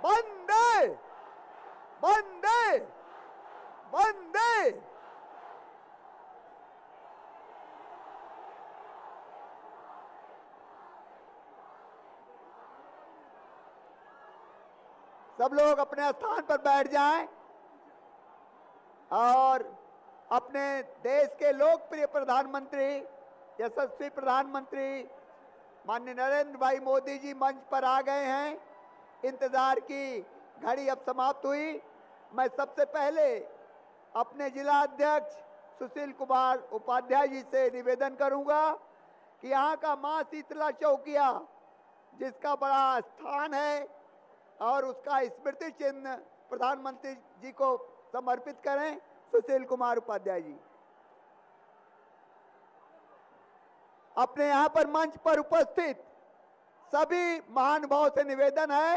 वंदे वंदे वंदे। सब लोग अपने स्थान पर बैठ जाएं और अपने देश के लोकप्रिय प्रधानमंत्री, यशस्वी प्रधानमंत्री माननीय नरेंद्र भाई मोदी जी मंच पर आ गए हैं। इंतजार की घड़ी अब समाप्त हुई। मैं सबसे पहले अपने जिला अध्यक्ष सुशील कुमार उपाध्याय जी से निवेदन करूंगा कि यहाँ का मां शीतला चौकिया जिसका बड़ा स्थान है और उसका स्मृति चिन्ह प्रधानमंत्री जी को समर्पित करें। सुशील कुमार उपाध्याय जी अपने यहाँ पर मंच पर उपस्थित सभी महानुभावों से निवेदन है,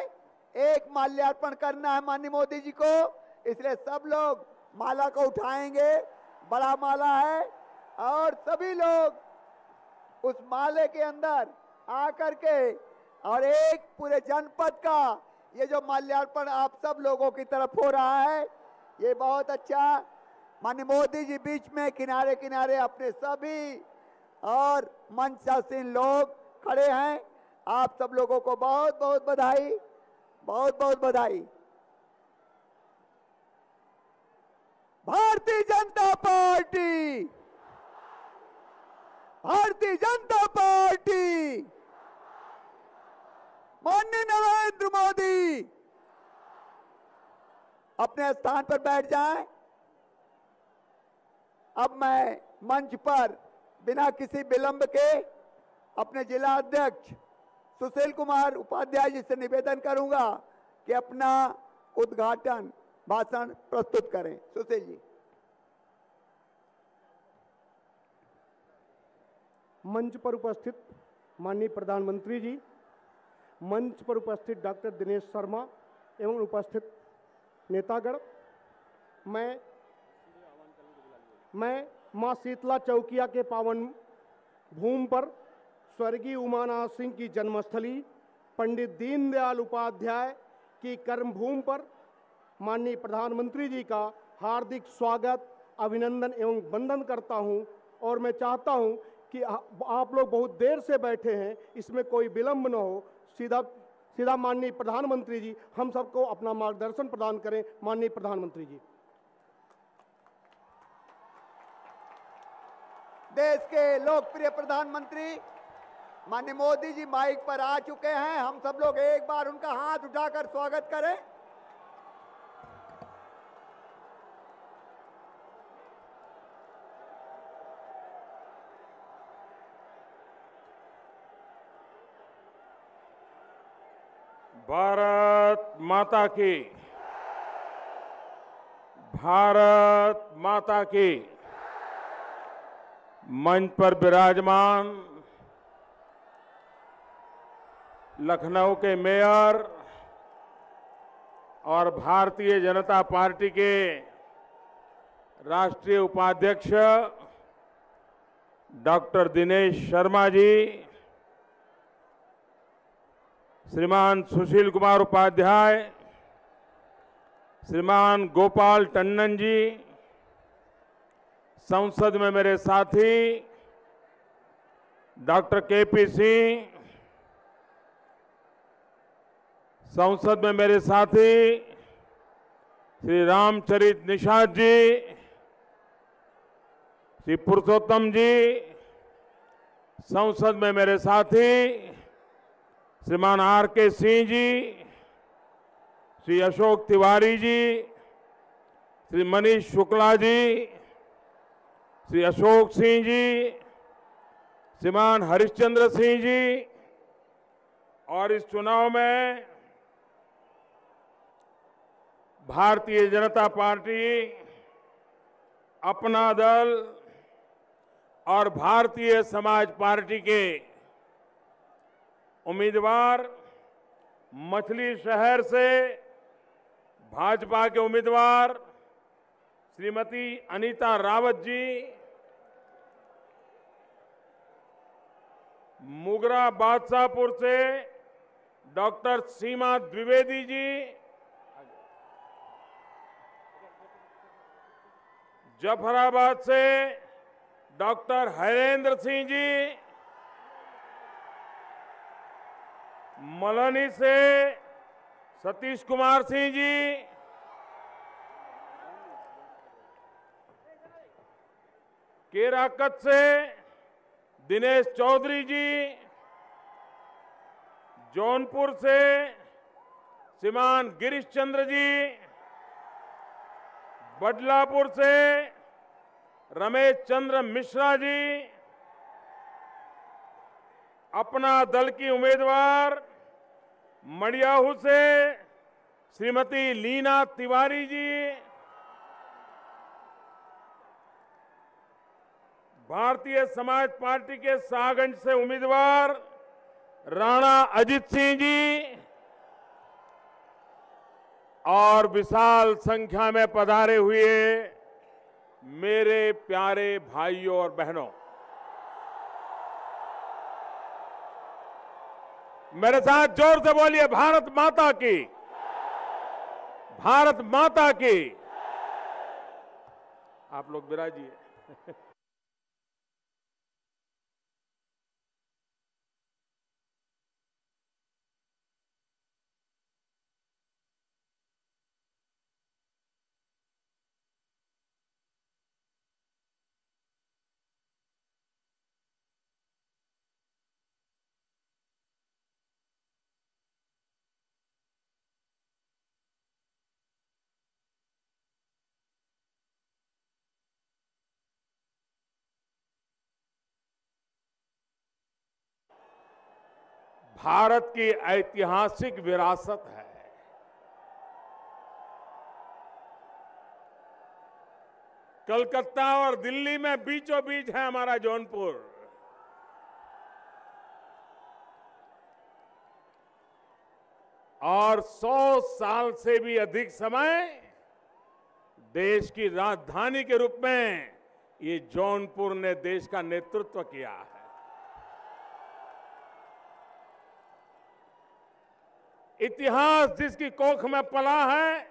एक माल्यार्पण करना है माननीय मोदी जी को, इसलिए सब लोग माला को उठाएंगे। बड़ा माला है और सभी लोग उस माले के अंदर आकर के और एक पूरे जनपद का ये जो माल्यार्पण आप सब लोगों की तरफ हो रहा है, ये बहुत अच्छा। माननीय मोदी जी बीच में किनारे किनारे अपने सभी और मंचासीन लोग खड़े हैं। आप सब लोगों को बहुत बहुत बधाई, बहुत बहुत बधाई। भारतीय जनता पार्टी, भारतीय जनता पार्टी, माननीय नरेंद्र मोदी। अपने स्थान पर बैठ जाएं। अब मैं मंच पर बिना किसी विलंब के अपने जिला अध्यक्ष सुशील कुमार उपाध्याय जी से निवेदन करूंगा कि अपना उद्घाटन भाषण प्रस्तुत करें। सुशील जी। मंच पर उपस्थित माननीय प्रधानमंत्री जी, मंच पर उपस्थित डॉक्टर दिनेश शर्मा एवं उपस्थित नेतागण, मैं मां शीतला चौकिया के पावन भूमि पर स्वर्गीय उमानाथ सिंह की जन्मस्थली पंडित दीनदयाल उपाध्याय की कर्मभूमि पर माननीय प्रधानमंत्री जी का हार्दिक स्वागत, अभिनंदन एवं वंदन करता हूं। और मैं चाहता हूं कि आप लोग बहुत देर से बैठे हैं, इसमें कोई विलंब न हो। सीधा माननीय प्रधानमंत्री जी हम सबको अपना मार्गदर्शन प्रदान करें। माननीय प्रधानमंत्री जी। देश के लोकप्रिय प्रधानमंत्री माननीय मोदी जी माइक पर आ चुके हैं। हम सब लोग एक बार उनका हाथ उठाकर स्वागत करें। भारत माता की, भारत माता की। मंच पर विराजमान लखनऊ के मेयर और भारतीय जनता पार्टी के राष्ट्रीय उपाध्यक्ष डॉक्टर दिनेश शर्मा जी, श्रीमान सुशील कुमार उपाध्याय, श्रीमान गोपाल टंडन जी, संसद में मेरे साथी डॉक्टर केपी सिंह, संसद में मेरे साथी श्री रामचरित निषाद जी, श्री पुरुषोत्तम जी, संसद में मेरे साथी श्रीमान आर के सिंह जी, श्री अशोक तिवारी जी, श्री मनीष शुक्ला जी, श्री अशोक सिंह जी, श्रीमान हरिश्चंद्र सिंह जी। और इस चुनाव में भारतीय जनता पार्टी, अपना दल और भारतीय समाज पार्टी के उम्मीदवार, मछली शहर से भाजपा के उम्मीदवार श्रीमती अनीता रावत जी, मुगरा बादशाहपुर से डॉक्टर सीमा द्विवेदी जी, जफराबाद से डॉक्टर हरेंद्र सिंह जी, मलानी से सतीश कुमार सिंह जी, केराकत से दिनेश चौधरी जी, जौनपुर से श्रीमान गिरीश चंद्र जी, बदलापुर से रमेश चंद्र मिश्रा जी, अपना दल की उम्मीदवार मड़ियाहू से श्रीमती लीना तिवारी जी, भारतीय समाज पार्टी के साहगंज से उम्मीदवार राणा अजित सिंह जी और विशाल संख्या में पधारे हुए मेरे प्यारे भाइयों और बहनों, मेरे साथ जोर से बोलिए, भारत माता की, भारत माता की। आप लोग विराजिए। भारत की ऐतिहासिक विरासत है। कलकत्ता और दिल्ली में बीचों बीच है हमारा जौनपुर। और 100 साल से भी अधिक समय देश की राजधानी के रूप में ये जौनपुर ने देश का नेतृत्व किया है। इतिहास जिसकी कोख में पला है,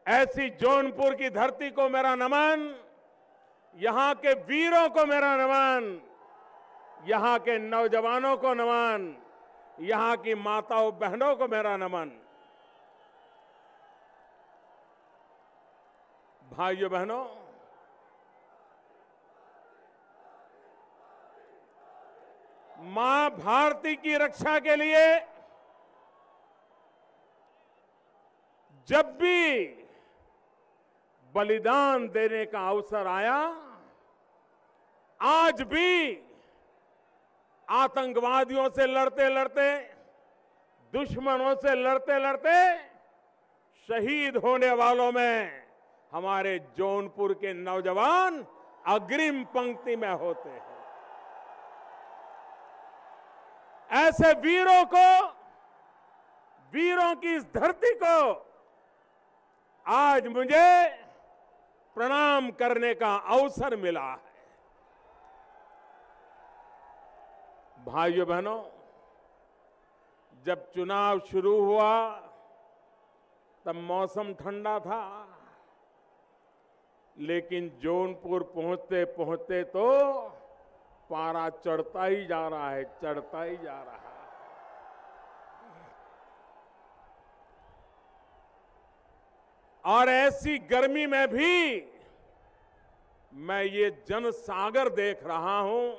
ऐसी जौनपुर की धरती को मेरा नमन, यहां के वीरों को मेरा नमन, यहां के नौजवानों को नमन, यहां की माताओं बहनों को मेरा नमन। भाइयों बहनों, मां भारती की रक्षा के लिए जब भी बलिदान देने का अवसर आया, आज भी आतंकवादियों से लड़ते लड़ते, दुश्मनों से लड़ते लड़ते शहीद होने वालों में हमारे जौनपुर के नौजवान अग्रिम पंक्ति में होते हैं। ऐसे वीरों को, वीरों की इस धरती को आज मुझे प्रणाम करने का अवसर मिला है। भाइयों बहनों, जब चुनाव शुरू हुआ तब मौसम ठंडा था, लेकिन जौनपुर पहुंचते पहुंचते तो पारा चढ़ता ही जा रहा है, चढ़ता ही जा रहा है। और ऐसी गर्मी में भी मैं ये जनसागर देख रहा हूं।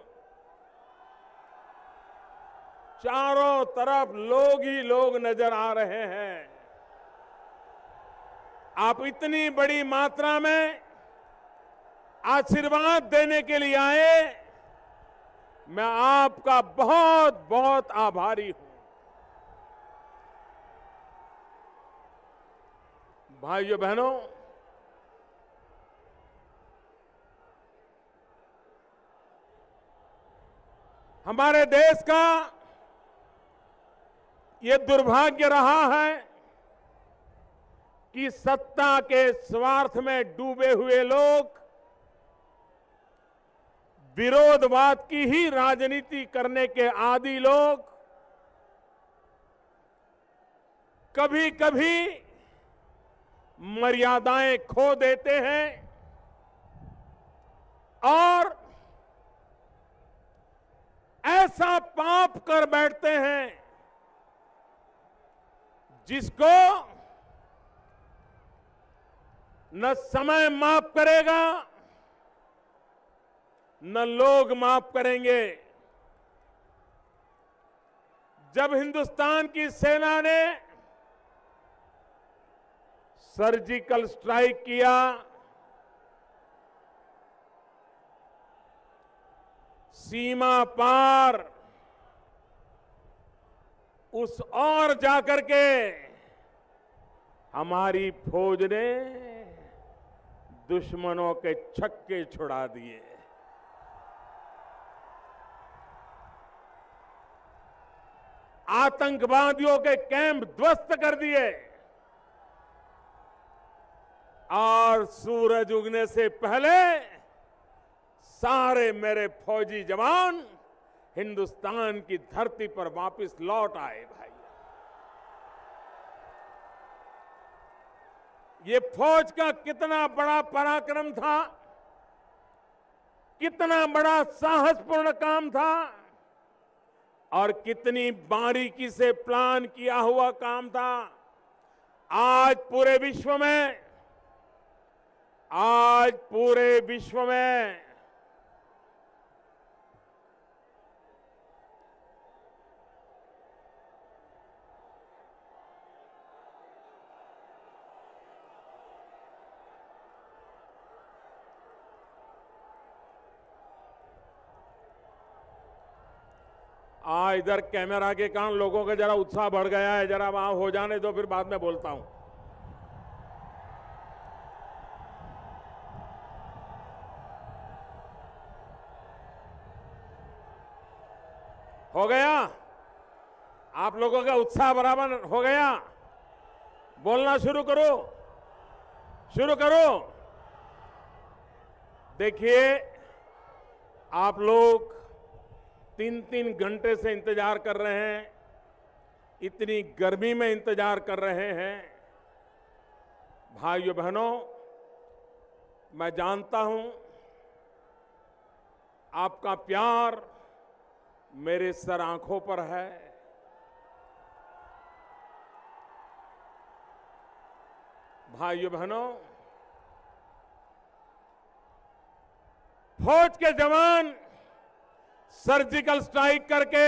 चारों तरफ लोग ही लोग नजर आ रहे हैं। आप इतनी बड़ी मात्रा में आशीर्वाद देने के लिए आए, मैं आपका बहुत बहुत आभारी हूं। भाइयों बहनों, हमारे देश का ये दुर्भाग्य रहा है कि सत्ता के स्वार्थ में डूबे हुए लोग विरोधवाद की ही राजनीति करने के आदी लोग कभी कभी मर्यादाएं खो देते हैं और ऐसा पाप कर बैठते हैं जिसको न समय माफ करेगा न लोग माफ करेंगे। जब हिंदुस्तान की सेना ने सर्जिकल स्ट्राइक किया, सीमा पार उस और जाकर के हमारी फौज ने दुश्मनों के छक्के छुड़ा दिए। आतंकवादियों के कैंप ध्वस्त कर दिए और सूरज उगने से पहले सारे मेरे फौजी जवान हिंदुस्तान की धरती पर वापस लौट आए। भाई, ये फौज का कितना बड़ा पराक्रम था, कितना बड़ा साहसपूर्ण काम था और कितनी बारीकी से प्लान किया हुआ काम था। आज पूरे विश्व में आज इधर कैमरा के कारण लोगों का जरा उत्साह बढ़ गया है, जरा वहां हो जाने दो, फिर बाद में बोलता हूं। हो गया? आप लोगों का उत्साह बराबर हो गया? बोलना शुरू करो। देखिए, आप लोग 3-3 घंटे से इंतजार कर रहे हैं, इतनी गर्मी में इंतजार कर रहे हैं। भाइयों बहनों, मैं जानता हूं आपका प्यार मेरे सर आंखों पर है। भाइयों बहनों, फौज के जवान सर्जिकल स्ट्राइक करके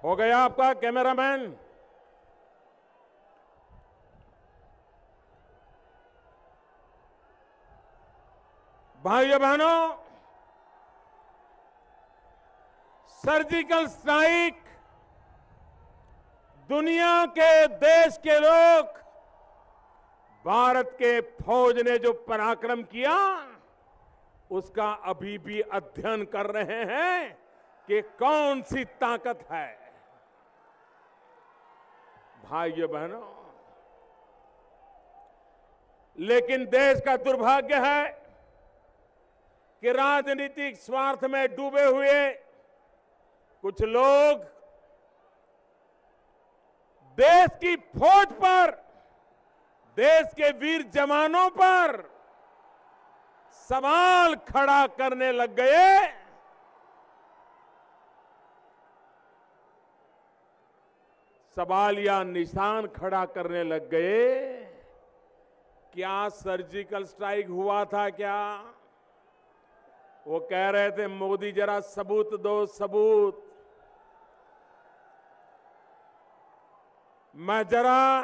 हो गया आपका कैमरामैन? भाइयों बहनों, सर्जिकल स्ट्राइक दुनिया के देश के लोग भारत के फौज ने जो पराक्रम किया उसका अभी भी अध्ययन कर रहे हैं कि कौन सी ताकत है। भाइयों बहनों, लेकिन देश का दुर्भाग्य है कि राजनीतिक स्वार्थ में डूबे हुए कुछ लोग देश की फौज पर, देश के वीर जवानों पर सवाल खड़ा करने लग गए। सवाल या निशान खड़ा करने लग गए। क्या सर्जिकल स्ट्राइक हुआ था क्या? वो कह रहे थे मोदी जरा सबूत दो, सबूत। मैं जरा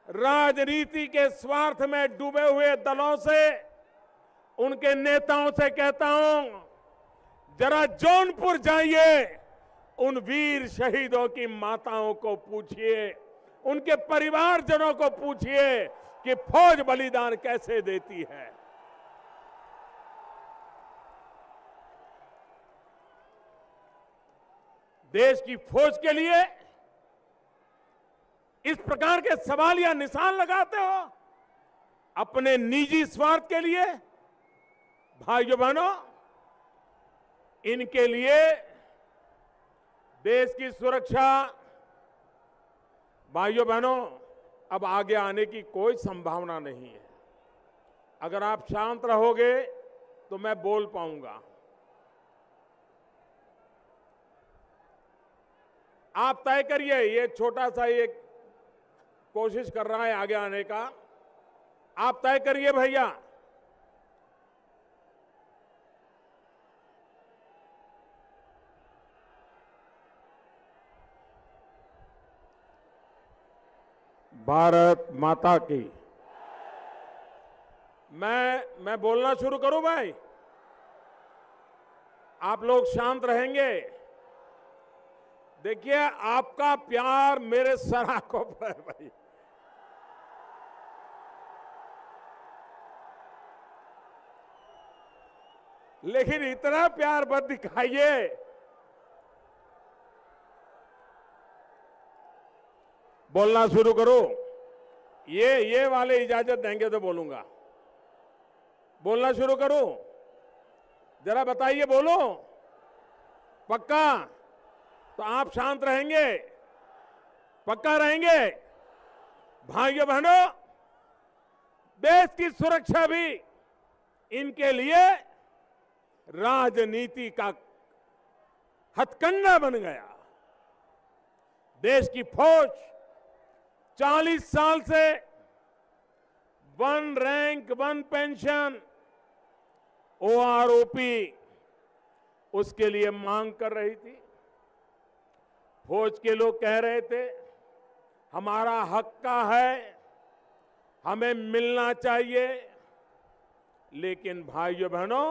राजनीति के स्वार्थ में डूबे हुए दलों से, उनके नेताओं से कहता हूं, जरा जौनपुर जाइए, उन वीर शहीदों की माताओं को पूछिए, उनके परिवारजनों को पूछिए कि फौज बलिदान कैसे देती है। देश की फौज के लिए इस प्रकार के सवाल या निशान लगाते हो अपने निजी स्वार्थ के लिए? भाइयों बहनों, इनके लिए देश की सुरक्षा, भाइयों बहनों, अब आगे आने की कोई संभावना नहीं है। अगर आप शांत रहोगे तो मैं बोल पाऊंगा। आप तय करिए, ये छोटा सा एक कोशिश कर रहा है आगे आने का, आप तय करिए भैया। भारत माता की। मैं बोलना शुरू करूं भाई? आप लोग शांत रहेंगे? देखिए, आपका प्यार मेरे सर आंखों पर है भाई। लेकिन इतना प्यार मत दिखाइए। बोलना शुरू करो। ये वाले इजाजत देंगे तो बोलूंगा। बोलना शुरू करो, जरा बताइए, बोलो। पक्का? तो आप शांत रहेंगे? पक्का रहेंगे? भाइयों बहनों, देश की सुरक्षा भी इनके लिए राजनीति का हथकंडा बन गया। देश की फौज 40 साल से one rank one pension OROP उसके लिए मांग कर रही थी। फौज के लोग कह रहे थे हमारा हक का है, हमें मिलना चाहिए। लेकिन भाइयों बहनों,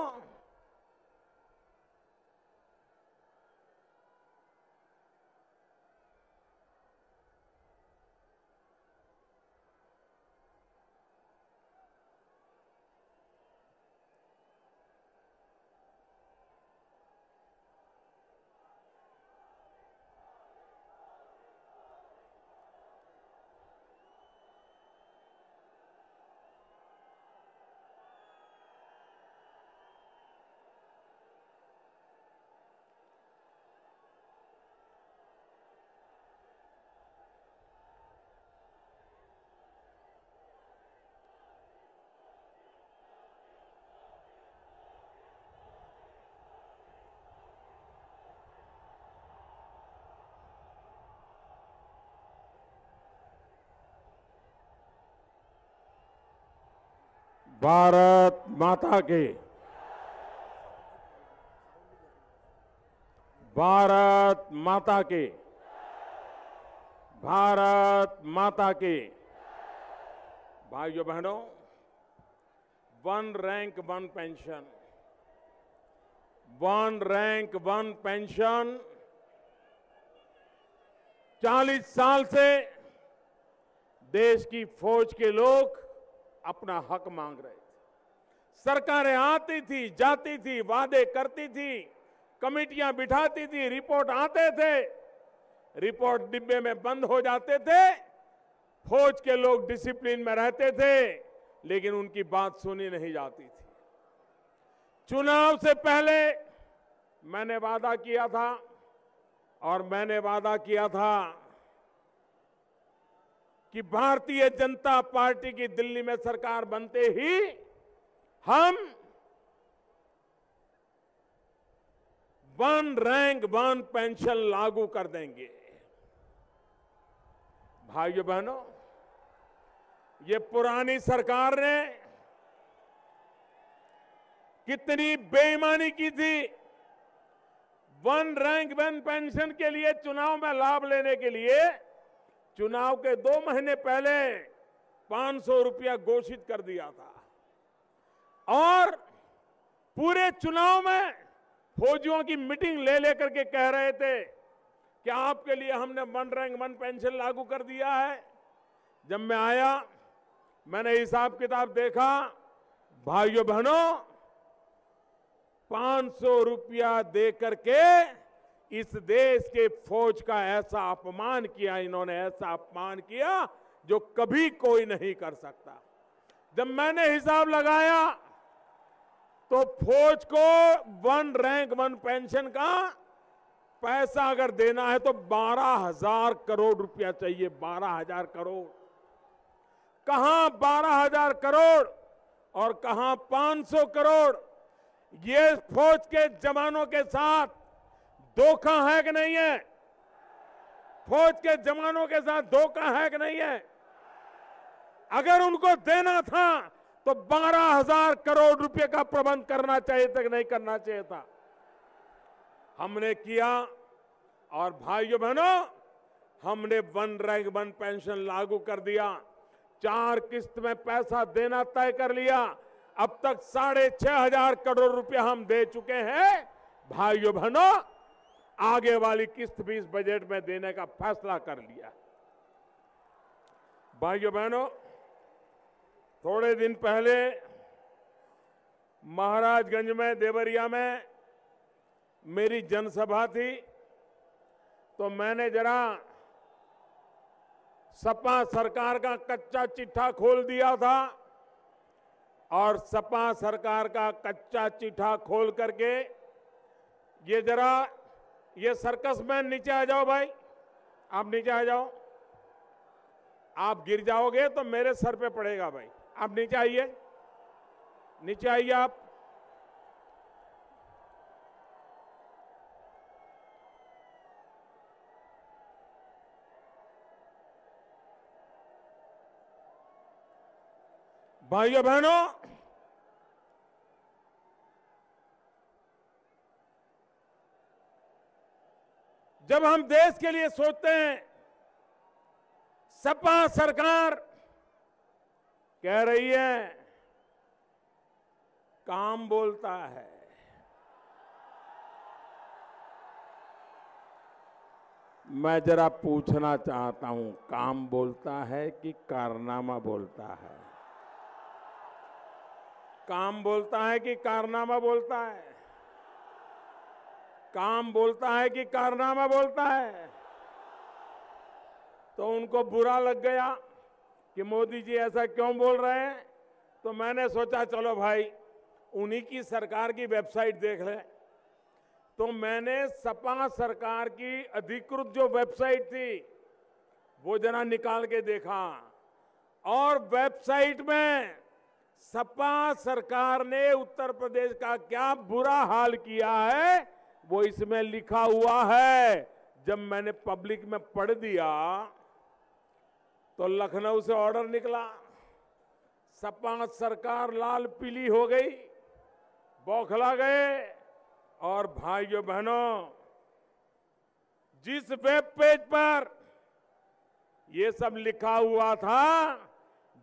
भारत माता के। भारत माता के। भारत माता के। भाइयों बहनों, one rank one pension, one rank one pension 40 साल से देश की फौज के लोग अपना हक मांग रहे थे। सरकारें आती थी, जाती थी, वादे करती थी, कमेटियां बिठाती थी, रिपोर्ट आते थे, रिपोर्ट डिब्बे में बंद हो जाते थे। फौज के लोग डिसिप्लिन में रहते थे, लेकिन उनकी बात सुनी नहीं जाती थी। चुनाव से पहले मैंने वादा किया था, और मैंने वादा किया था कि भारतीय जनता पार्टी की दिल्ली में सरकार बनते ही हम वन रैंक वन पेंशन लागू कर देंगे। भाइयों बहनों, ये पुरानी सरकार ने कितनी बेईमानी की थी। वन रैंक वन पेंशन के लिए चुनाव में लाभ लेने के लिए चुनाव के 2 महीने पहले 500 रुपया घोषित कर दिया था, और पूरे चुनाव में फौजियों की मीटिंग ले लेकर के कह रहे थे कि आपके लिए हमने वन रैंक वन पेंशन लागू कर दिया है। जब मैं आया, मैंने हिसाब किताब देखा, भाइयों बहनों, 500 रुपया दे करके इस देश के फौज का ऐसा अपमान किया, इन्होंने ऐसा अपमान किया जो कभी कोई नहीं कर सकता। जब मैंने हिसाब लगाया तो फौज को 1 रैंक 1 पेंशन का पैसा अगर देना है तो 12,000 करोड़ रुपया चाहिए। 12,000 करोड़, कहां 12,000 करोड़ और कहां 500 करोड़। ये फौज के जवानों के साथ धोखा है कि नहीं है? फौज के जवानों के साथ धोखा है कि नहीं है? अगर उनको देना था तो 12,000 करोड़ रुपए का प्रबंध करना चाहिए था कि नहीं करना चाहिए था? हमने किया। और भाइयों बहनों, हमने 1 रैंक 1 पेंशन लागू कर दिया। 4 किस्त में पैसा देना तय कर लिया। अब तक 6,500 करोड़ रुपए हम दे चुके हैं। भाइयों बहनों, आगे वाली किस्त भी इस बजट में देने का फैसला कर लिया। भाइयों बहनों, थोड़े दिन पहले महाराजगंज में, देवरिया में मेरी जनसभा थी, तो मैंने जरा सपा सरकार का कच्चा चिट्ठा खोल दिया था। और सपा सरकार का कच्चा चिट्ठा खोल करके ये सर्कस मैन नीचे आ जाओ भाई, आप नीचे आ जाओ। आप गिर जाओगे तो मेरे सर पे पड़ेगा भाई। आप नीचे आइए, नीचे आइए आप। भाइयों बहनों, जब हम देश के लिए सोचते हैं, सपा सरकार कह रही है काम बोलता है। मैं जरा पूछना चाहता हूं, काम बोलता है कि कारनामा बोलता है? काम बोलता है कि कारनामा बोलता है? काम बोलता है कि कारनामा बोलता है? तो उनको बुरा लग गया कि मोदी जी ऐसा क्यों बोल रहे हैं। तो मैंने सोचा चलो भाई उन्हीं की सरकार की वेबसाइट देख लें। तो मैंने सपा सरकार की अधिकृत जो वेबसाइट थी वो जरा निकाल के देखा, और वेबसाइट में सपा सरकार ने उत्तर प्रदेश का क्या बुरा हाल किया है वो इसमें लिखा हुआ है। जब मैंने पब्लिक में पढ़ दिया तो लखनऊ से ऑर्डर निकला, सपा सरकार लाल पीली हो गई, बौखला गए। और भाइयों बहनों, जिस वेब पेज पर ये सब लिखा हुआ था,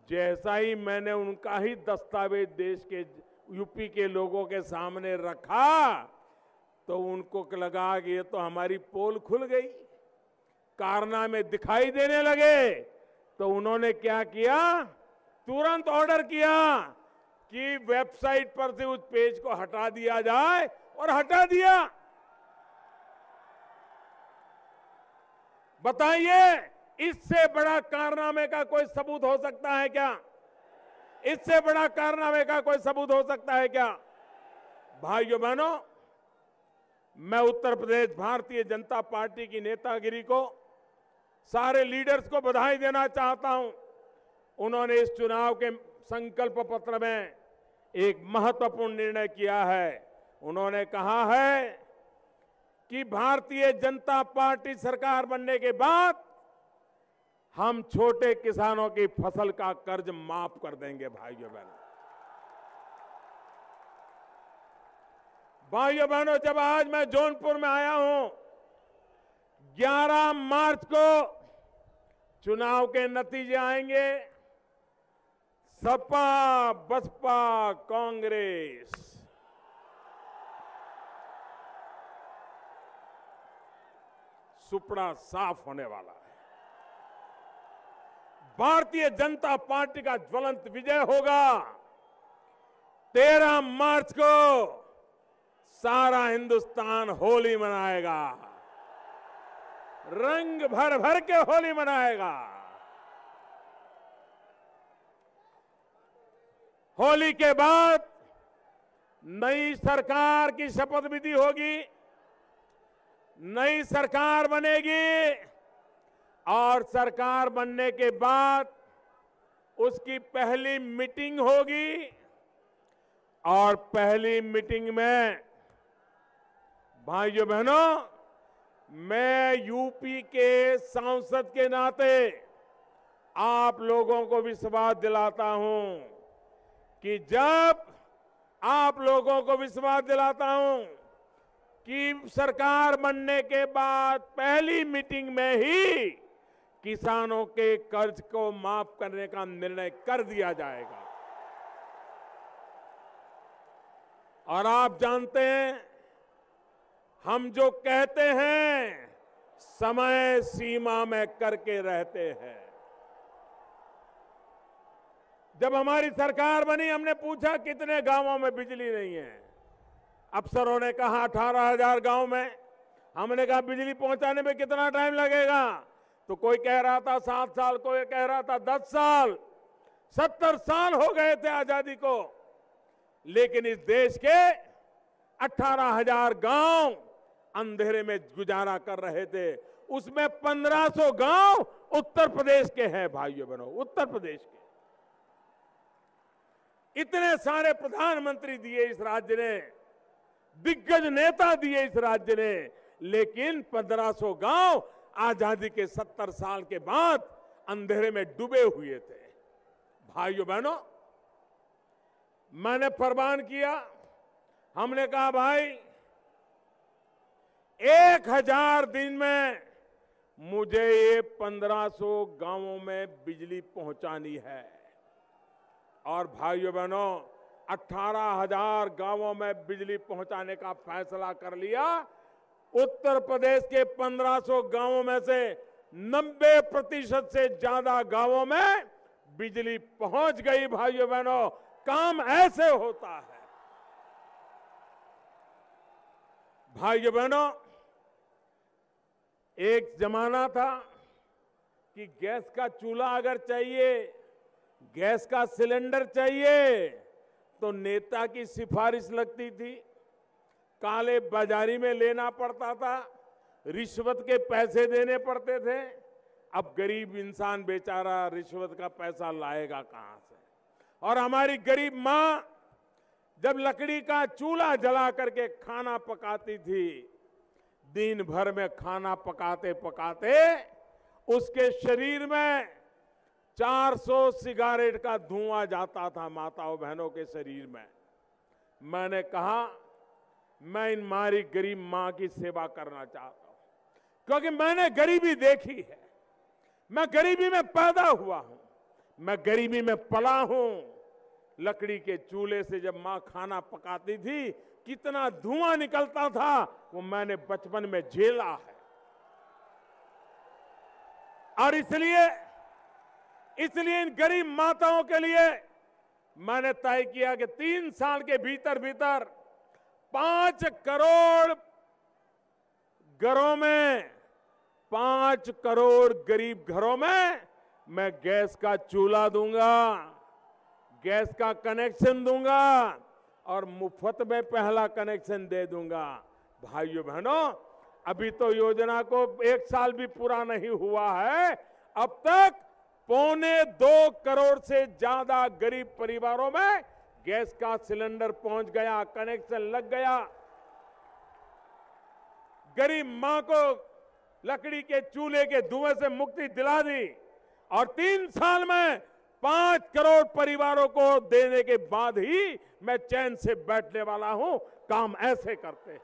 जैसा ही मैंने उनका ही दस्तावेज देश के यूपी के लोगों के सामने रखा तो उनको लगा कि ये तो हमारी पोल खुल गई, कारनामे दिखाई देने लगे। तो उन्होंने क्या किया, तुरंत ऑर्डर किया कि वेबसाइट पर से उस पेज को हटा दिया जाए, और हटा दिया। बताइए, इससे बड़ा कारनामे का कोई सबूत हो सकता है क्या? इससे बड़ा कारनामे का कोई सबूत हो सकता है क्या? भाइयों बहनों, मैं उत्तर प्रदेश भारतीय जनता पार्टी की नेतागिरी को, सारे लीडर्स को बधाई देना चाहता हूं। उन्होंने इस चुनाव के संकल्प पत्र में एक महत्वपूर्ण निर्णय किया है। उन्होंने कहा है कि भारतीय जनता पार्टी सरकार बनने के बाद हम छोटे किसानों की फसल का कर्ज माफ कर देंगे। भाइयों बहनों, भाइयों बहनों, जब आज मैं जौनपुर में आया हूं, 11 मार्च को चुनाव के नतीजे आएंगे। सपा, बसपा, कांग्रेस सुपड़ा साफ होने वाला है। भारतीय जनता पार्टी का ज्वलंत विजय होगा। 13 मार्च को सारा हिंदुस्तान होली मनाएगा। रंग भर भर के होली मनाएगा। होली के बाद नई सरकार की शपथ विधि होगी, नई सरकार बनेगी और सरकार बनने के बाद उसकी पहली मीटिंग होगी और पहली मीटिंग में भाइयों बहनों, मैं यूपी के सांसद के नाते आप लोगों को विश्वास दिलाता हूं कि जब आप लोगों को विश्वास दिलाता हूं कि सरकार बनने के बाद पहली मीटिंग में ही किसानों के कर्ज को माफ करने का निर्णय कर दिया जाएगा। और आप जानते हैं, हम जो कहते हैं समय सीमा में करके रहते हैं। जब हमारी सरकार बनी, हमने पूछा कितने गांवों में बिजली नहीं है। अफसरों ने कहा 18,000 गांव में। हमने कहा बिजली पहुंचाने में कितना टाइम लगेगा, तो कोई कह रहा था 7 साल, कोई कह रहा था 10 साल। 70 साल हो गए थे आजादी को, लेकिन इस देश के 18,000 गांव अंधेरे में गुजारा कर रहे थे। उसमें 1500 गांव उत्तर प्रदेश के हैं भाइयों बहनों, उत्तर प्रदेश के। इतने सारे प्रधानमंत्री दिए इस राज्य ने, दिग्गज नेता दिए इस राज्य ने, लेकिन 1500 गांव आजादी के 70 साल के बाद अंधेरे में डूबे हुए थे। भाइयों बहनों, मैंने फरमान किया, हमने कहा भाई 1000 दिन में मुझे ये 1500 गांवों में बिजली पहुंचानी है। और भाइयों बहनों, 18,000 गांवों में बिजली पहुंचाने का फैसला कर लिया। उत्तर प्रदेश के 1500 गांवों में से 90% से ज्यादा गांवों में बिजली पहुंच गई। भाइयों बहनों, काम ऐसे होता है। भाइयों बहनों, एक जमाना था कि गैस का चूल्हा अगर चाहिए, गैस का सिलेंडर चाहिए, तो नेता की सिफारिश लगती थी, काले बाजारी में लेना पड़ता था, रिश्वत के पैसे देने पड़ते थे। अब गरीब इंसान बेचारा रिश्वत का पैसा लाएगा कहां से? और हमारी गरीब मां जब लकड़ी का चूल्हा जला करके खाना पकाती थी, दिन भर में खाना पकाते पकाते उसके शरीर में 400 सिगारेट का धुआं जाता था माताओं बहनों के शरीर में। मैंने कहा मैं इन हमारी गरीब मां की सेवा करना चाहता हूं, क्योंकि मैंने गरीबी देखी है। मैं गरीबी में पैदा हुआ हूं, मैं गरीबी में पला हूं। लकड़ी के चूल्हे से जब मां खाना पकाती थी, कितना धुआं निकलता था, वो मैंने बचपन में झेला है। और इसलिए इन गरीब माताओं के लिए मैंने तय किया कि 3 साल के भीतर भीतर 5 करोड़ घरों में, 5 करोड़ गरीब घरों में मैं गैस का चूल्हा दूंगा, गैस का कनेक्शन दूंगा और मुफ्त में पहला कनेक्शन दे दूंगा। भाइयों बहनों, अभी तो योजना को 1 साल भी पूरा नहीं हुआ है, अब तक 1.25 करोड़ से ज्यादा गरीब परिवारों में गैस का सिलेंडर पहुंच गया, कनेक्शन लग गया। गरीब मां को लकड़ी के चूल्हे के धुएं से मुक्ति दिला दी और 3 साल में 5 करोड़ परिवारों को देने के बाद ही मैं चैन से बैठने वाला हूं। काम ऐसे करते हैं।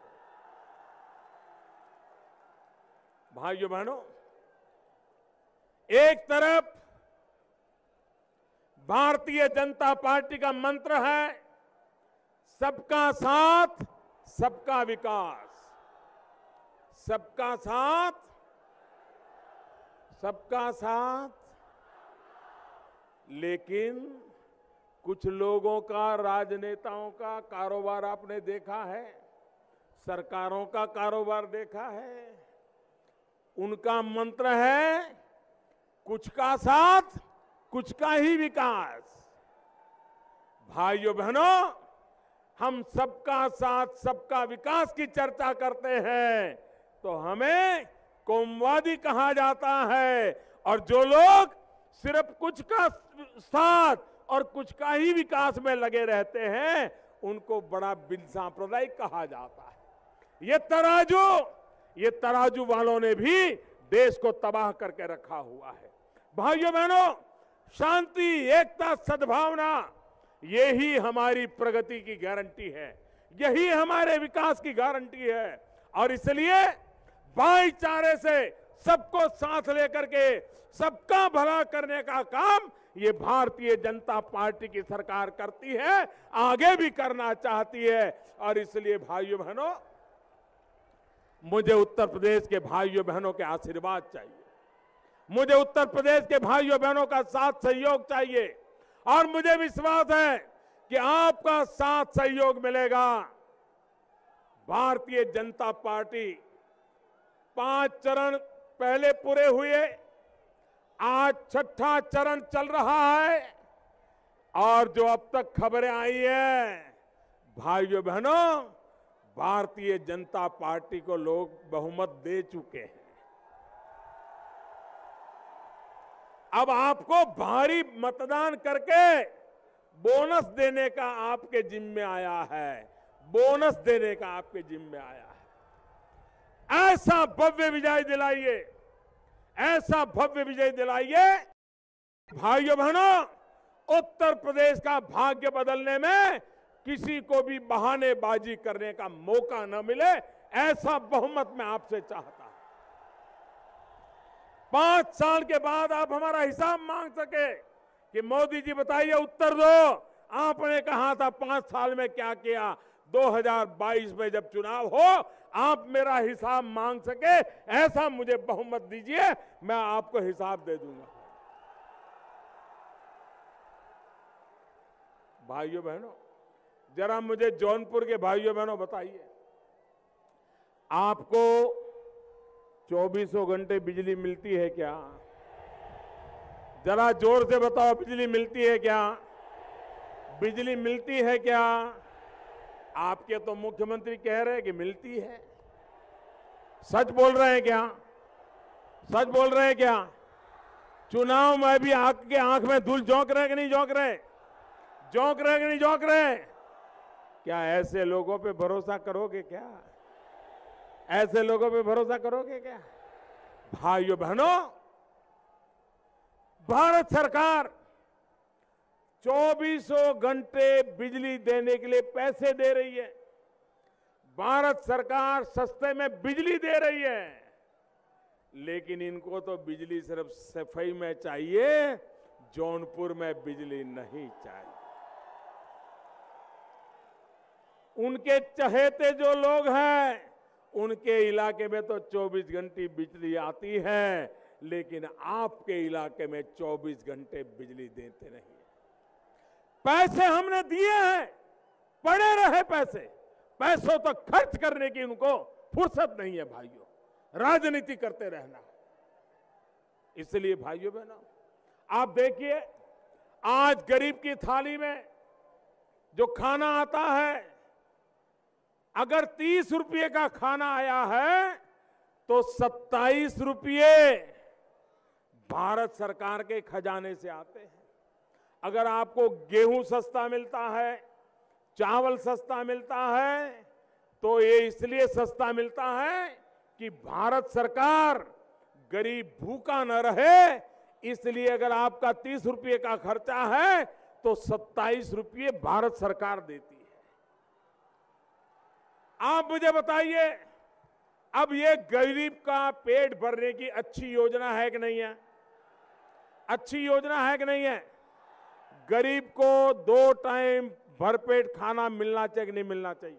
भाइयों बहनों, एक तरफ भारतीय जनता पार्टी का मंत्र है सबका साथ सबका विकास, सबका साथ सबका साथ। लेकिन कुछ लोगों का, राजनेताओं का कारोबार आपने देखा है, सरकारों का कारोबार देखा है। उनका मंत्र है कुछ का साथ कुछ का ही विकास। भाइयों बहनों, हम सबका साथ सबका विकास की चर्चा करते हैं तो हमें कौमवादी कहा जाता है, और जो लोग सिर्फ कुछ का साथ और कुछ का ही विकास में लगे रहते हैं उनको बड़ा बिन सांप्रदायिक कहा जाता है। ये तराजू वालों ने भी देश को तबाह करके रखा हुआ है। भाइयों बहनों, शांति, एकता, सद्भावना यही हमारी प्रगति की गारंटी है, यही हमारे विकास की गारंटी है। और इसलिए भाईचारे से सबको साथ लेकर के सबका भला करने का काम ये भारतीय जनता पार्टी की सरकार करती है, आगे भी करना चाहती है। और इसलिए भाइयों बहनों, मुझे उत्तर प्रदेश के भाइयों बहनों के आशीर्वाद चाहिए, मुझे उत्तर प्रदेश के भाइयों बहनों का साथ सहयोग चाहिए, और मुझे विश्वास है कि आपका साथ सहयोग मिलेगा। भारतीय जनता पार्टी 5 चरण पहले पूरे हुए, आज 6ठा चरण चल रहा है, और जो अब तक खबरें आई हैं, भाइयों बहनों, भारतीय जनता पार्टी को लोग बहुमत दे चुके हैं। अब आपको भारी मतदान करके बोनस देने का आपके जिम्मे आया है, बोनस देने का आपके जिम्मे आया है। ऐसा भव्य विजय दिलाइए, ऐसा भव्य विजय दिलाइए। भाइयों बहनों, उत्तर प्रदेश का भाग्य बदलने में किसी को भी बहानेबाजी करने का मौका न मिले, ऐसा बहुमत मैं आपसे चाहता हूं। 5 साल के बाद आप हमारा हिसाब मांग सके कि मोदी जी बताइए, उत्तर दो, आपने कहा था 5 साल में क्या किया। 2022 में जब चुनाव हो, आप मेरा हिसाब मांग सके, ऐसा मुझे बहुमत दीजिए, मैं आपको हिसाब दे दूंगा। भाइयों बहनों, जरा मुझे जौनपुर के भाइयों बहनों बताइए, आपको 24 घंटे बिजली मिलती है क्या? जरा जोर से बताओ, बिजली मिलती है क्या? बिजली मिलती है क्या? आपके तो मुख्यमंत्री कह रहे हैं कि मिलती है। सच बोल रहे हैं क्या? सच बोल रहे हैं क्या? चुनाव में भी आपके आंख में धूल झोंक रहे कि नहीं झोंक रहे? झोंक रहे कि नहीं झोंक रहे? क्या ऐसे लोगों पे भरोसा करोगे क्या? ऐसे लोगों पे भरोसा करोगे क्या? भाइयों बहनों, भारत सरकार 24 घंटे बिजली देने के लिए पैसे दे रही है। भारत सरकार सस्ते में बिजली दे रही है, लेकिन इनको तो बिजली सिर्फ सफाई में चाहिए, जौनपुर में बिजली नहीं चाहिए। उनके चहेते जो लोग हैं, उनके इलाके में तो 24 घंटे बिजली आती है, लेकिन आपके इलाके में 24 घंटे बिजली देते नहीं। पैसे हमने दिए हैं, पड़े रहे पैसे, पैसों तक खर्च करने की उनको फुर्सत नहीं है। भाइयों, राजनीति करते रहना। इसलिए भाइयों बहनों, आप देखिए, आज गरीब की थाली में जो खाना आता है, अगर 30 रुपये का खाना आया है तो 27 रुपये भारत सरकार के खजाने से आते हैं। अगर आपको गेहूं सस्ता मिलता है, चावल सस्ता मिलता है, तो ये इसलिए सस्ता मिलता है कि भारत सरकार गरीब भूखा न रहे, इसलिए अगर आपका 30 रुपये का खर्चा है तो 27 रुपये भारत सरकार देती है। आप मुझे बताइए, अब ये गरीब का पेट भरने की अच्छी योजना है कि नहीं है? अच्छी योजना है कि नहीं है? गरीब को 2 टाइम भरपेट खाना मिलना चाहिए कि नहीं मिलना चाहिए?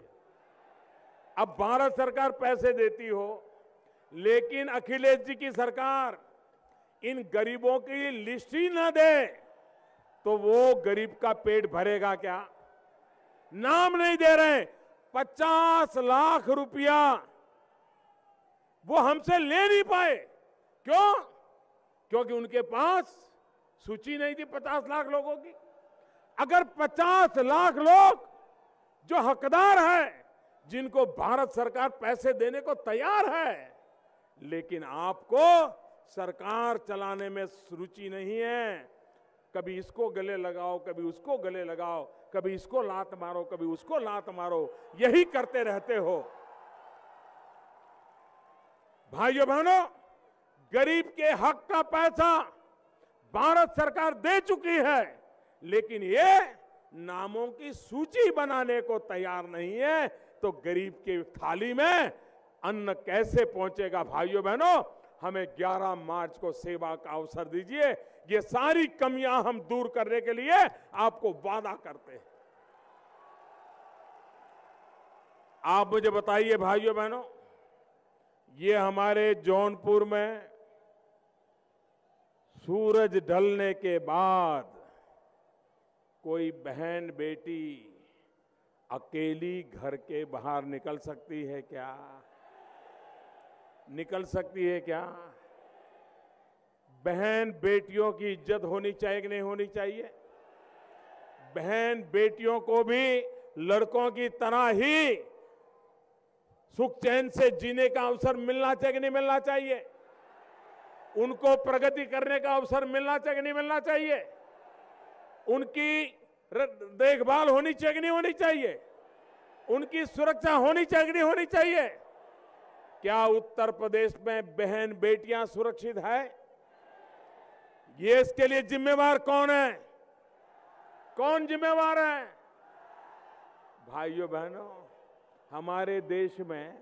अब भारत सरकार पैसे देती हो, लेकिन अखिलेश जी की सरकार इन गरीबों की लिस्ट ही ना दे तो वो गरीब का पेट भरेगा क्या? नाम नहीं दे रहे, 50 लाख रुपया वो हमसे ले नहीं पाए, क्यों? क्योंकि उनके पास सूची नहीं थी 50 लाख लोगों की। अगर 50 लाख लोग जो हकदार हैं, जिनको भारत सरकार पैसे देने को तैयार है, लेकिन आपको सरकार चलाने में रुचि नहीं है, कभी इसको गले लगाओ, कभी उसको गले लगाओ, कभी इसको लात मारो, कभी उसको लात मारो, यही करते रहते हो। भाइयों बहनों, गरीब के हक का पैसा भारत सरकार दे चुकी है, लेकिन ये नामों की सूची बनाने को तैयार नहीं है, तो गरीब की थाली में अन्न कैसे पहुंचेगा? भाइयों बहनों, हमें 11 मार्च को सेवा का अवसर दीजिए। ये सारी कमियां हम दूर करने के लिए आपको वादा करते हैं। आप मुझे बताइए भाइयों बहनों, ये हमारे जौनपुर में सूरज ढलने के बाद कोई बहन बेटी अकेली घर के बाहर निकल सकती है क्या? निकल सकती है क्या? बहन बेटियों की इज्जत होनी चाहिए कि नहीं होनी चाहिए? बहन बेटियों को भी लड़कों की तरह ही सुख चैन से जीने का अवसर मिलना चाहिए कि नहीं मिलना चाहिए? उनको प्रगति करने का अवसर मिलना चाहिए कि नहीं मिलना चाहिए? उनकी देखभाल होनी चाहिए कि नहीं होनी चाहिए? उनकी सुरक्षा होनी चाहिए कि नहीं होनी चाहिए? क्या उत्तर प्रदेश में बहन बेटियां सुरक्षित है? ये इसके लिए जिम्मेवार कौन है? कौन जिम्मेवार है? भाइयों बहनों, हमारे देश में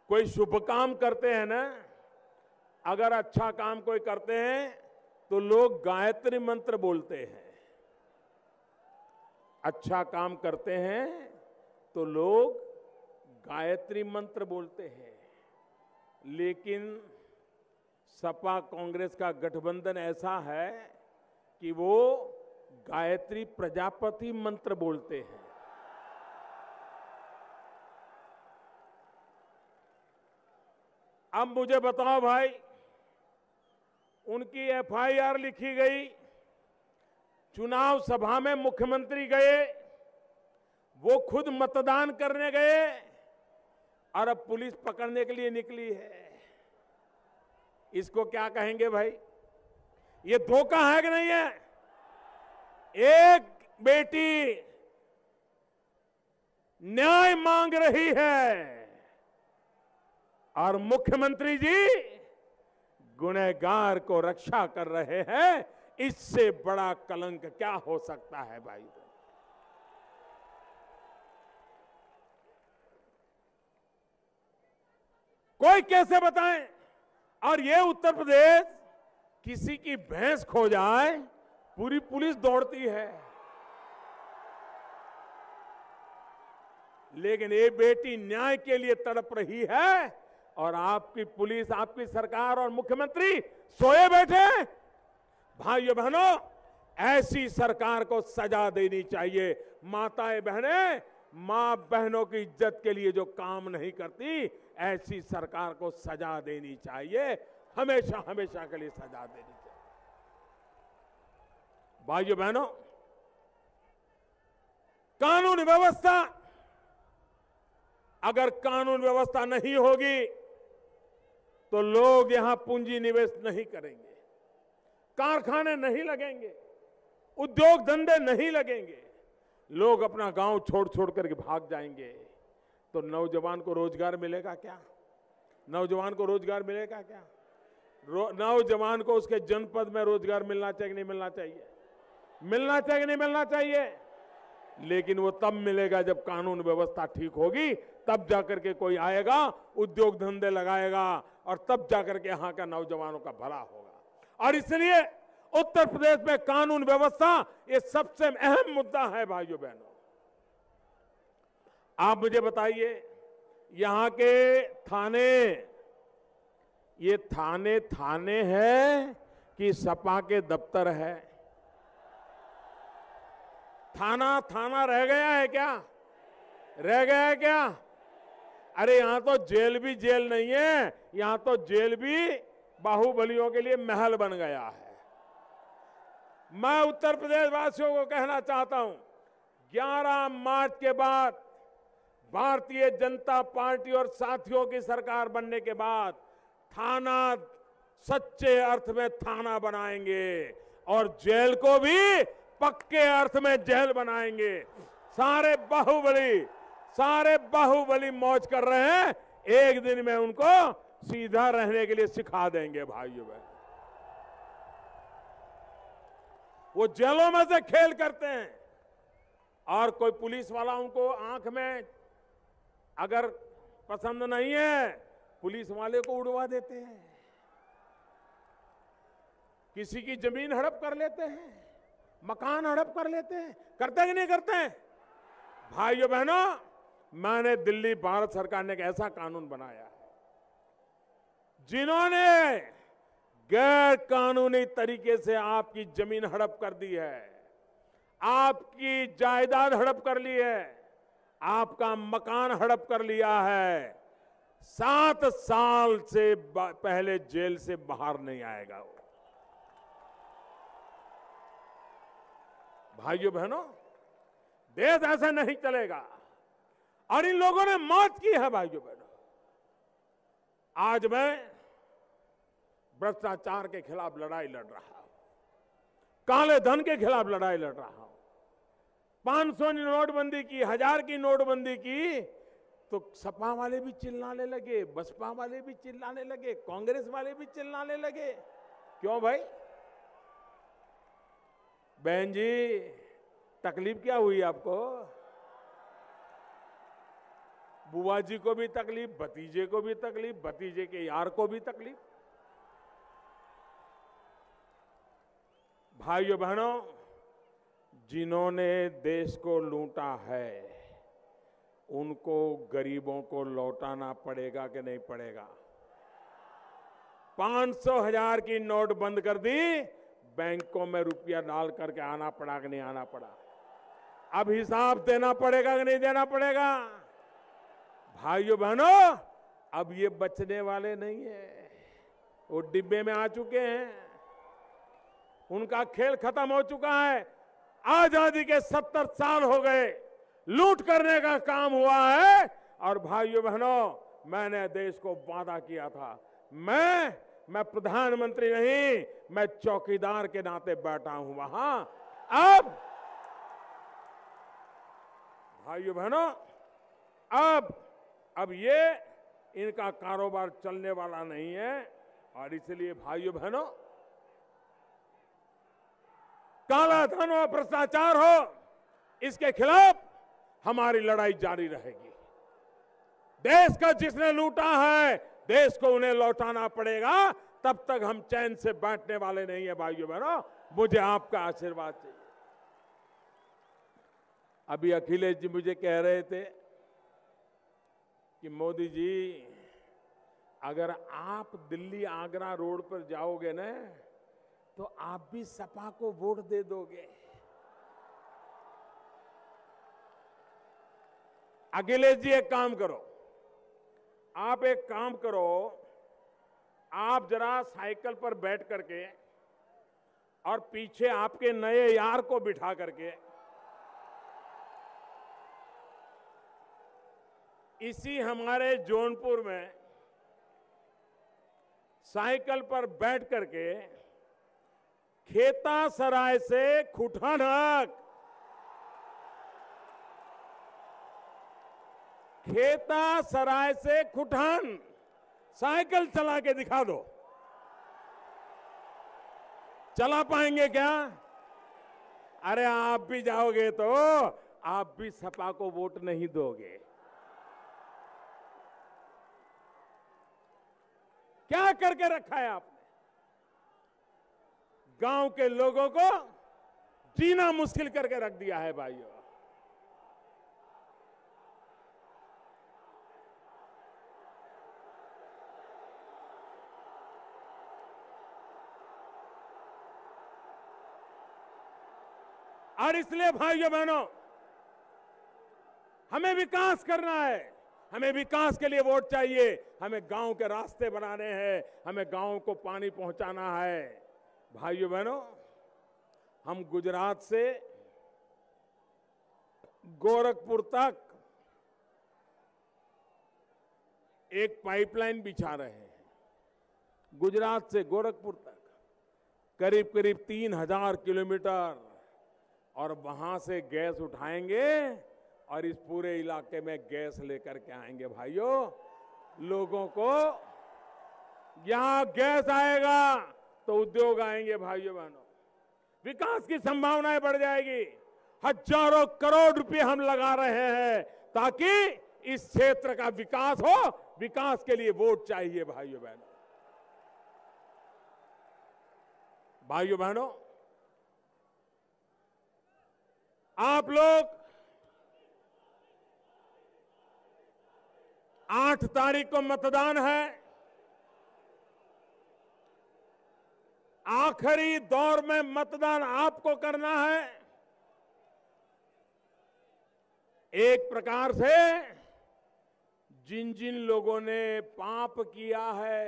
कोई शुभ काम करते हैं ना, अगर अच्छा काम कोई करते हैं तो लोग गायत्री मंत्र बोलते हैं। अच्छा काम करते हैं तो लोग गायत्री मंत्र बोलते हैं, लेकिन सपा कांग्रेस का गठबंधन ऐसा है कि वो गायत्री प्रजापति मंत्र बोलते हैं। अब मुझे बताओ भाई, उनकी एफआईआर लिखी गई, चुनाव सभा में मुख्यमंत्री गए, वो खुद मतदान करने गए और अब पुलिस पकड़ने के लिए निकली है। इसको क्या कहेंगे भाई? ये धोखा है कि नहीं है? एक बेटी न्याय मांग रही है और मुख्यमंत्री जी गुनहगार को रक्षा कर रहे हैं। इससे बड़ा कलंक क्या हो सकता है भाई? कोई कैसे बताएं? और ये उत्तर प्रदेश, किसी की भैंस खो जाए पूरी पुलिस दौड़ती है, लेकिन ये बेटी न्याय के लिए तड़प रही है और आपकी पुलिस, आपकी सरकार और मुख्यमंत्री सोए बैठे। भाइयों बहनों, ऐसी सरकार को सजा देनी चाहिए। माताएं बहनें, मां बहनों की इज्जत के लिए जो काम नहीं करती, ऐसी सरकार को सजा देनी चाहिए। हमेशा हमेशा के लिए सजा देनी चाहिए। भाइयों बहनों, कानून व्यवस्था, अगर कानून व्यवस्था नहीं होगी तो लोग यहां पूंजी निवेश नहीं करेंगे, कारखाने नहीं लगेंगे, उद्योग धंधे नहीं लगेंगे, लोग अपना गांव छोड़ छोड़ करके भाग जाएंगे। तो नौजवान को रोजगार मिलेगा क्या? नौजवान को रोजगार मिलेगा क्या? नौजवान को उसके जनपद में रोजगार मिलना चाहिए कि नहीं मिलना चाहिए? मिलना चाहिए कि नहीं मिलना चाहिए? लेकिन वो तब मिलेगा जब कानून व्यवस्था ठीक होगी, तब जाकर के कोई आएगा, उद्योग धंधे लगाएगा और तब जाकर के यहाँ का नौजवानों का भला होगा। और इसलिए उत्तर प्रदेश में कानून व्यवस्था ये सबसे अहम मुद्दा है। भाइयों बहनों, आप मुझे बताइए, यहाँ के थाने, ये थाने थाने हैं कि सपा के दफ्तर है? थाना थाना रह गया है क्या? रह गया है क्या? अरे यहां तो जेल भी जेल नहीं है, यहां तो जेल भी बाहुबलियों के लिए महल बन गया है। मैं उत्तर प्रदेश वासियों को कहना चाहता हूं, 11 मार्च के बाद भारतीय जनता पार्टी और साथियों की सरकार बनने के बाद थाना सच्चे अर्थ में थाना बनाएंगे और जेल को भी पक्के अर्थ में जेल बनाएंगे। सारे बाहुबली मौज कर रहे हैं, एक दिन में उनको सीधा रहने के लिए सिखा देंगे भाइयों बहन। वो जेलों में से खेल करते हैं और कोई पुलिस वाला उनको आंख में अगर पसंद नहीं है, पुलिस वाले को उड़वा देते हैं, किसी की जमीन हड़प कर लेते हैं, मकान हड़प कर लेते हैं। करते हैं कि नहीं करते हैं? भाइयों बहनों, मैंने दिल्ली भारत सरकार ने एक ऐसा कानून बनाया है, जिन्होंने गैर कानूनी तरीके से आपकी जमीन हड़प कर दी है, आपकी जायदाद हड़प कर ली है, आपका मकान हड़प कर लिया है, 7 साल से पहले जेल से बाहर नहीं आएगा वो। भाइयों बहनों, देश ऐसा नहीं चलेगा और इन लोगों ने मौत की है। भाइयों बहनों, आज मैं भ्रष्टाचार के खिलाफ लड़ाई लड़ रहा हूं, काले धन के खिलाफ लड़ाई लड़ रहा हूं। 500 की नोटबंदी की, 1000 की नोटबंदी की तो सपा वाले भी चिल्लाने लगे, बसपा वाले भी चिल्लाने लगे, कांग्रेस वाले भी चिल्लाने लगे। क्यों भाई? बहन जी, तकलीफ क्या हुई आपको? बुआ जी को भी तकलीफ, भतीजे को भी तकलीफ, भतीजे के यार को भी तकलीफ। भाइयों बहनों, जिन्होंने देश को लूटा है, उनको गरीबों को लौटाना पड़ेगा कि नहीं पड़ेगा? 500 1000 की नोट बंद कर दी, बैंकों में रुपया डाल करके आना पड़ा कि नहीं आना पड़ा? अब हिसाब देना पड़ेगा कि नहीं देना पड़ेगा? भाइयों बहनों, अब ये बचने वाले नहीं है, वो डिब्बे में आ चुके हैं, उनका खेल खत्म हो चुका है। आजादी के 70 साल हो गए, लूट करने का काम हुआ है। और भाइयों बहनों, मैंने देश को वादा किया था, मैं प्रधानमंत्री नहीं, मैं चौकीदार के नाते बैठा हूं वहां। अब भाइयों बहनों, अब ये इनका कारोबार चलने वाला नहीं है। और इसलिए भाइयों बहनों, काला धन हो, भ्रष्टाचार हो, इसके खिलाफ हमारी लड़ाई जारी रहेगी। देश का जिसने लूटा है, देश को उन्हें लौटाना पड़ेगा। तब तक हम चैन से बैठने वाले नहीं है। भाइयों बहनों, मुझे आपका आशीर्वाद चाहिए। अभी अखिलेश जी मुझे कह रहे थे कि मोदी जी, अगर आप दिल्ली आगरा रोड पर जाओगे ना, तो आप भी सपा को वोट दे दोगे। अखिलेश जी, एक काम करो, आप जरा साइकिल पर बैठ करके और पीछे आपके नए यार को बिठा करके इसी हमारे जौनपुर में साइकिल पर बैठ करके खेता सराय से खुठानक, खेता सराय से खुठान साइकिल चला के दिखा दो। चला पाएंगे क्या? अरे आप भी जाओगे तो आप भी सपा को वोट नहीं दोगे। क्या करके रखा है आपने? गांव के लोगों को जीना मुश्किल करके रख दिया है भाइयों। और इसलिए भाइयों बहनों, हमें विकास करना है, हमें विकास के लिए वोट चाहिए, हमें गांव के रास्ते बनाने हैं, हमें गांव को पानी पहुंचाना है। भाइयों बहनों, हम गुजरात से गोरखपुर तक एक पाइपलाइन बिछा रहे हैं। गुजरात से गोरखपुर तक करीब करीब 3000 किलोमीटर, और वहां से गैस उठाएंगे और इस पूरे इलाके में गैस लेकर के आएंगे। भाइयों, लोगों को यहां गैस आएगा तो उद्योग आएंगे। भाइयों बहनों, विकास की संभावनाएं बढ़ जाएगी। हजारों करोड़ रुपए हम लगा रहे हैं ताकि इस क्षेत्र का विकास हो। विकास के लिए वोट चाहिए। भाइयों बहनों, भाइयों बहनों, आप लोग 8 तारीख को मतदान है। आखिरी दौर में मतदान आपको करना है। एक प्रकार से जिन जिन लोगों ने पाप किया है,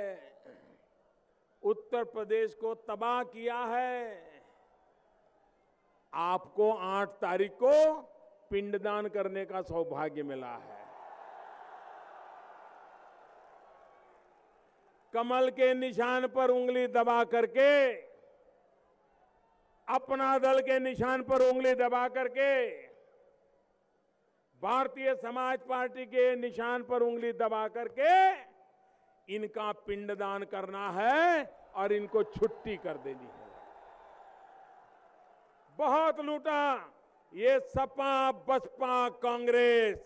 उत्तर प्रदेश को तबाह किया है, आपको 8 तारीख को पिंडदान करने का सौभाग्य मिला है। कमल के निशान पर उंगली दबा करके, अपना दल के निशान पर उंगली दबा करके, भारतीय समाज पार्टी के निशान पर उंगली दबा करके इनका पिंडदान करना है और इनको छुट्टी कर देनी है। बहुत लूटा, ये सपा, बसपा, कांग्रेस,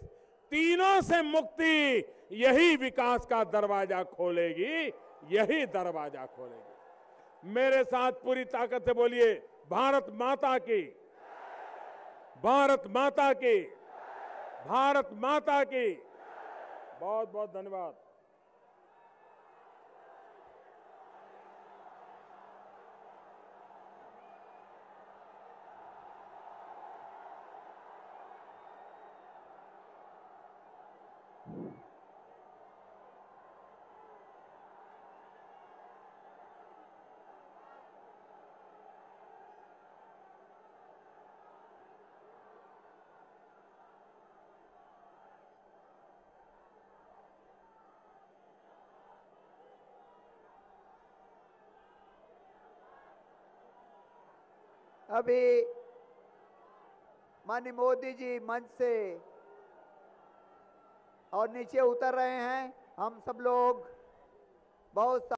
तीनों से मुक्ति यही विकास का दरवाजा खोलेगी, यही दरवाजा खोलेगी। मेरे साथ पूरी ताकत से बोलिए, भारत माता की, भारत माता की, भारत माता की। बहुत बहुत धन्यवाद। अभी माननीय मोदी जी मंच से और नीचे उतर रहे हैं। हम सब लोग बहुत